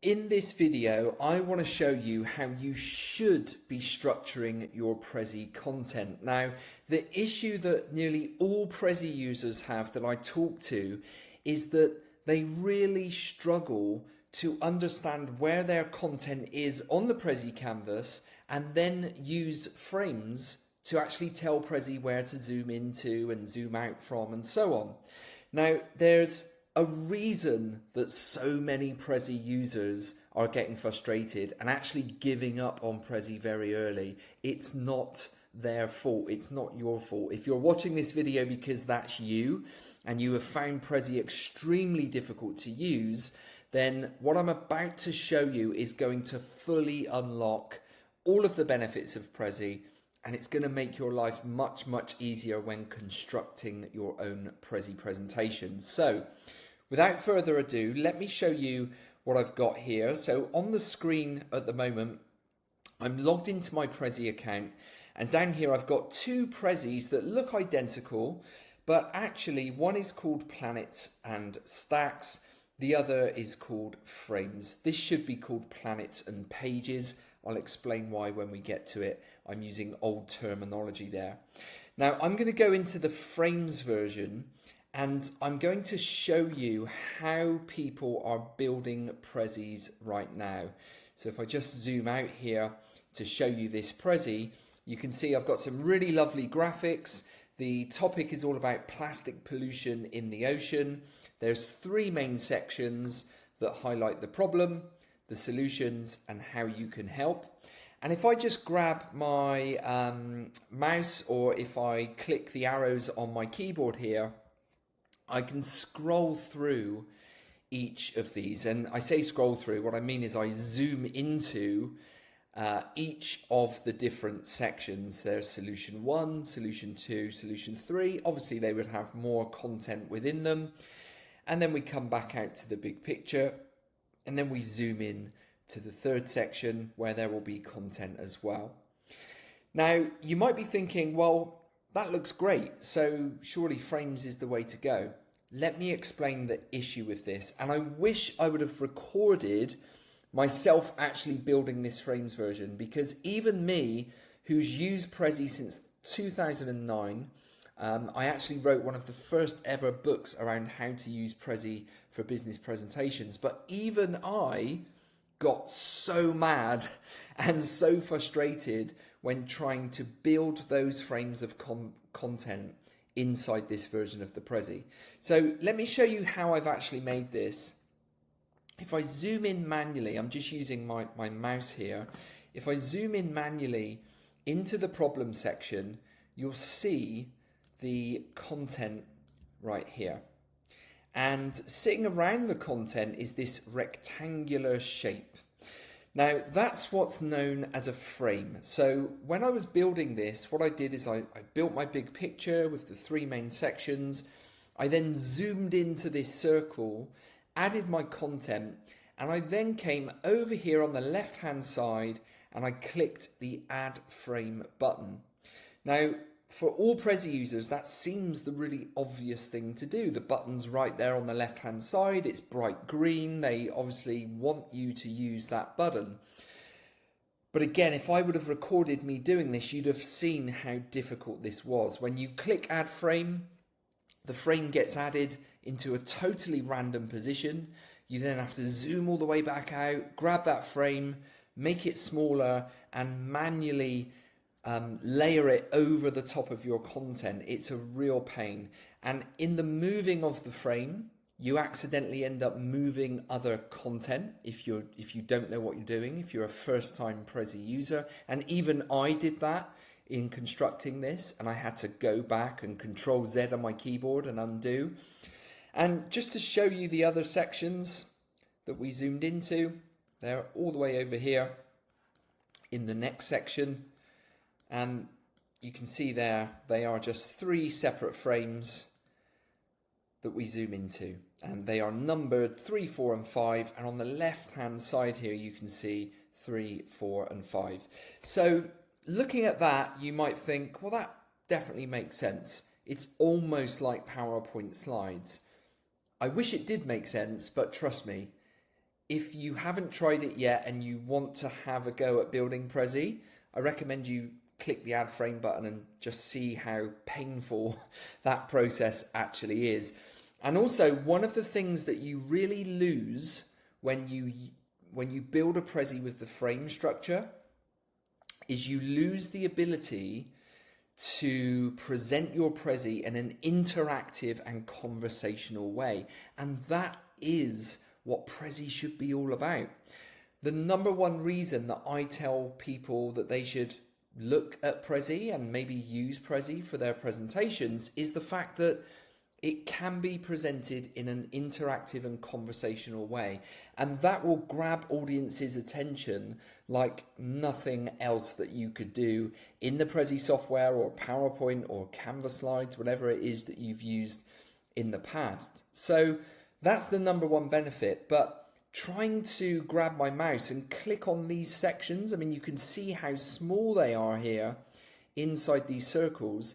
In this video, I want to show you how you should be structuring your Prezi content. Now, the issue that nearly all Prezi users have that I talk to is that they really struggle to understand where their content is on the Prezi canvas and then use frames to actually tell Prezi where to zoom into and zoom out from and so on. Now, there's a reason that so many Prezi users are getting frustrated and actually giving up on Prezi very early. It's not their fault. It's not your fault. If you're watching this video because that's you and you have found Prezi extremely difficult to use, then what I'm about to show you is going to fully unlock all of the benefits of Prezi, and it's going to make your life much, much easier when constructing your own Prezi presentations. So, without further ado, let me show you what I've got here. So on the screen at the moment, I'm logged into my Prezi account, and down here I've got two Prezis that look identical, but actually one is called Planets and Stacks, the other is called Frames. This should be called Planets and Pages. I'll explain why when we get to it. I'm using old terminology there. Now I'm going to go into the Frames version, and I'm going to show you how people are building Prezis right now. So if I just zoom out here to show you this Prezi, you can see I've got some really lovely graphics. The topic is all about plastic pollution in the ocean. There's three main sections that highlight the problem, the solutions, and how you can help. And if I just grab my mouse, or if I click the arrows on my keyboard here, I can scroll through each of these. And I say scroll through, what I mean is I zoom into each of the different sections. There's solution 1, solution 2, solution 3. Obviously they would have more content within them. And then we come back out to the big picture, and then we zoom in to the third section where there will be content as well. Now you might be thinking, well, that looks great, so surely frames is the way to go. Let me explain the issue with this, and I wish I would have recorded myself actually building this frames version, because even me, who's used Prezi since 2009, I actually wrote one of the first ever books around how to use Prezi for business presentations, but even I got so mad and so frustrated when trying to build those frames of content inside this version of the Prezi. So let me show you how I've actually made this. If I zoom in manually, I'm just using my mouse here. If I zoom in manually into the problem section, you'll see the content right here. And sitting around the content is this rectangular shape. Now that's what's known as a frame. So when I was building this, what I did is I built my big picture with the three main sections. I then zoomed into this circle, added my content, and I then came over here on the left hand side and I clicked the add frame button. Now for all Prezi users, that seems the really obvious thing to do. The button's right there on the left hand side, it's bright green, they obviously want you to use that button. But again, if I would have recorded me doing this, you'd have seen how difficult this was. When you click add frame, the frame gets added into a totally random position. You then have to zoom all the way back out, grab that frame, make it smaller, and manually layer it over the top of your content. It's a real pain, and in the moving of the frame you accidentally end up moving other content if you don't know what you're doing, if you're a first-time Prezi user. And even I did that in constructing this, and I had to go back and Control Z on my keyboard and undo. And just to show you the other sections that we zoomed into, they're all the way over here in the next section. And you can see there, they are just three separate frames that we zoom into. And they are numbered 3, 4, and 5. And on the left-hand side here, you can see 3, 4, and 5. So looking at that, you might think, well, that definitely makes sense. It's almost like PowerPoint slides. I wish it did make sense, but trust me, if you haven't tried it yet and you want to have a go at building Prezi, I recommend you click the add frame button and just see how painful that process actually is. And also, one of the things that you really lose when you build a Prezi with the frame structure is you lose the ability to present your Prezi in an interactive and conversational way. And that is what Prezi should be all about. The number one reason that I tell people that they should look at Prezi and maybe use Prezi for their presentations is the fact that it can be presented in an interactive and conversational way, and that will grab audiences' attention like nothing else that you could do in the Prezi software or PowerPoint or Canva slides, whatever it is that you've used in the past. So that's the number one benefit. But trying to grab my mouse and click on these sections, I mean, you can see how small they are here inside these circles.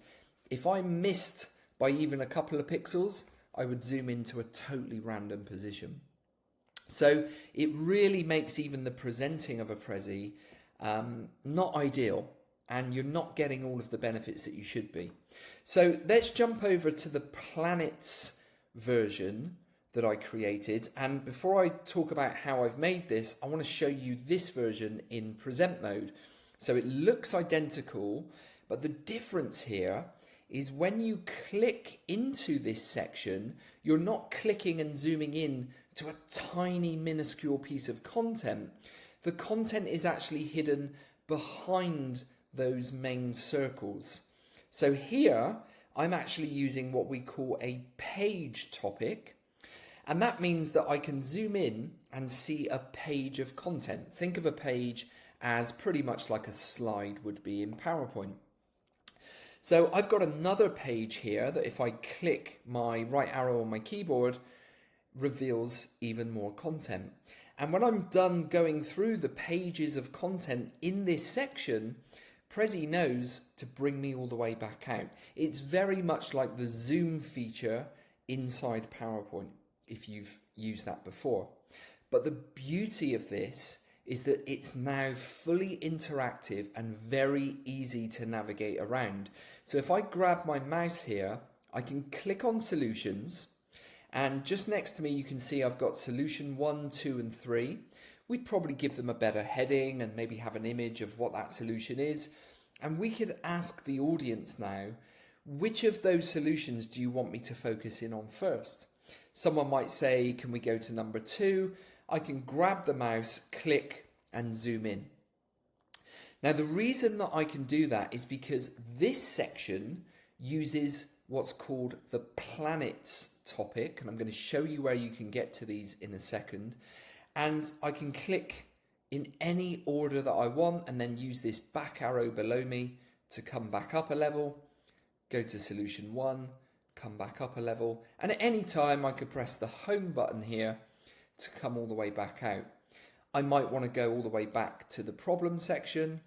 If I missed by even a couple of pixels, I would zoom into a totally random position. So it really makes even the presenting of a Prezi not ideal, and you're not getting all of the benefits that you should be. So let's jump over to the planets version that I created. And before I talk about how I've made this, I want to show you this version in present mode. So it looks identical, but the difference here is when you click into this section, you're not clicking and zooming in to a tiny minuscule piece of content. The content is actually hidden behind those main circles. So here, I'm actually using what we call a page topic. And that means that I can zoom in and see a page of content. Think of a page as pretty much like a slide would be in PowerPoint. So I've got another page here that if I click my right arrow on my keyboard, reveals even more content. And when I'm done going through the pages of content in this section, Prezi knows to bring me all the way back out. It's very much like the zoom feature inside PowerPoint, if you've used that before. But the beauty of this is that it's now fully interactive and very easy to navigate around. So if I grab my mouse here, I can click on solutions, and just next to me you can see I've got solution 1, 2 and 3. We'd probably give them a better heading and maybe have an image of what that solution is. And we could ask the audience now, which of those solutions do you want me to focus in on first? Someone might say, can we go to number 2? I can grab the mouse, click and zoom in. Now the reason that I can do that is because this section uses what's called the planets topic, and I'm going to show you where you can get to these in a second. And I can click in any order that I want and then use this back arrow below me to come back up a level, go to solution 1, come back up a level, and at any time I could press the home button here to come all the way back out. I might want to go all the way back to the problem section.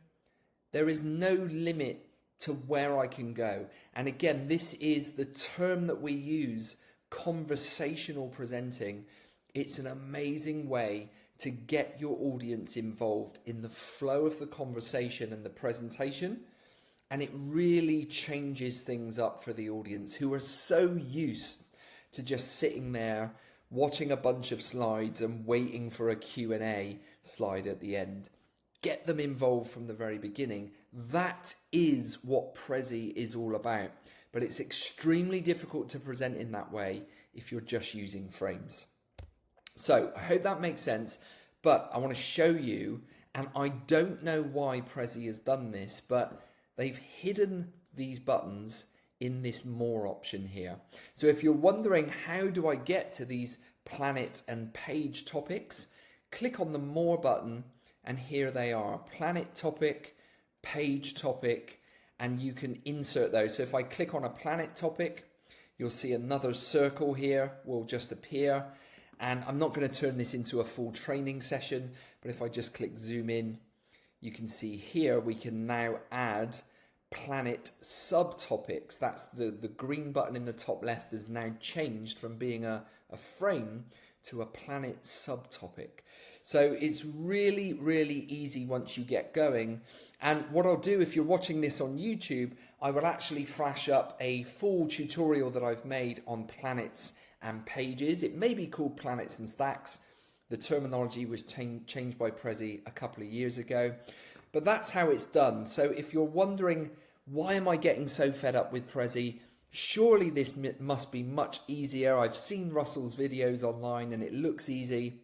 There is no limit to where I can go. And again, this is the term that we use, conversational presenting. It's an amazing way to get your audience involved in the flow of the conversation and the presentation. And it really changes things up for the audience who are so used to just sitting there watching a bunch of slides and waiting for a Q&A slide at the end. Get them involved from the very beginning. That is what Prezi is all about. But it's extremely difficult to present in that way if you're just using frames. So I hope that makes sense, but I want to show you, and I don't know why Prezi has done this, but they've hidden these buttons in this more option here. So if you're wondering how do I get to these planet and page topics, click on the more button and here they are, planet topic, page topic, and you can insert those. So if I click on a planet topic, you'll see another circle here will just appear. And I'm not going to turn this into a full training session, but if I just click zoom in, you can see here we can now add planet subtopics. That's the green button in the top left has now changed from being a frame to a planet subtopic. So it's really, really easy once you get going. And what I'll do, if you're watching this on YouTube, I will actually flash up a full tutorial that I've made on planets and pages. It may be called planets and stacks. The terminology was changed by Prezi a couple of years ago, but that's how it's done. So if you're wondering, why am I getting so fed up with Prezi? Surely this must be much easier. I've seen Russell's videos online and it looks easy.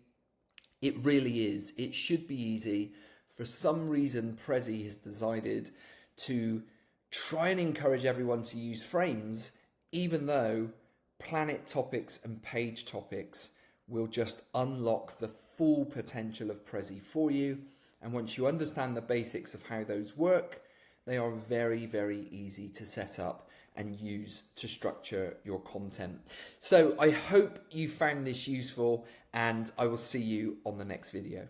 It really is. It should be easy. For some reason, Prezi has decided to try and encourage everyone to use frames, even though planet topics and page topics will just unlock the full potential of Prezi for you. And once you understand the basics of how those work, they are very, very easy to set up and use to structure your content. So I hope you found this useful, and I will see you on the next video.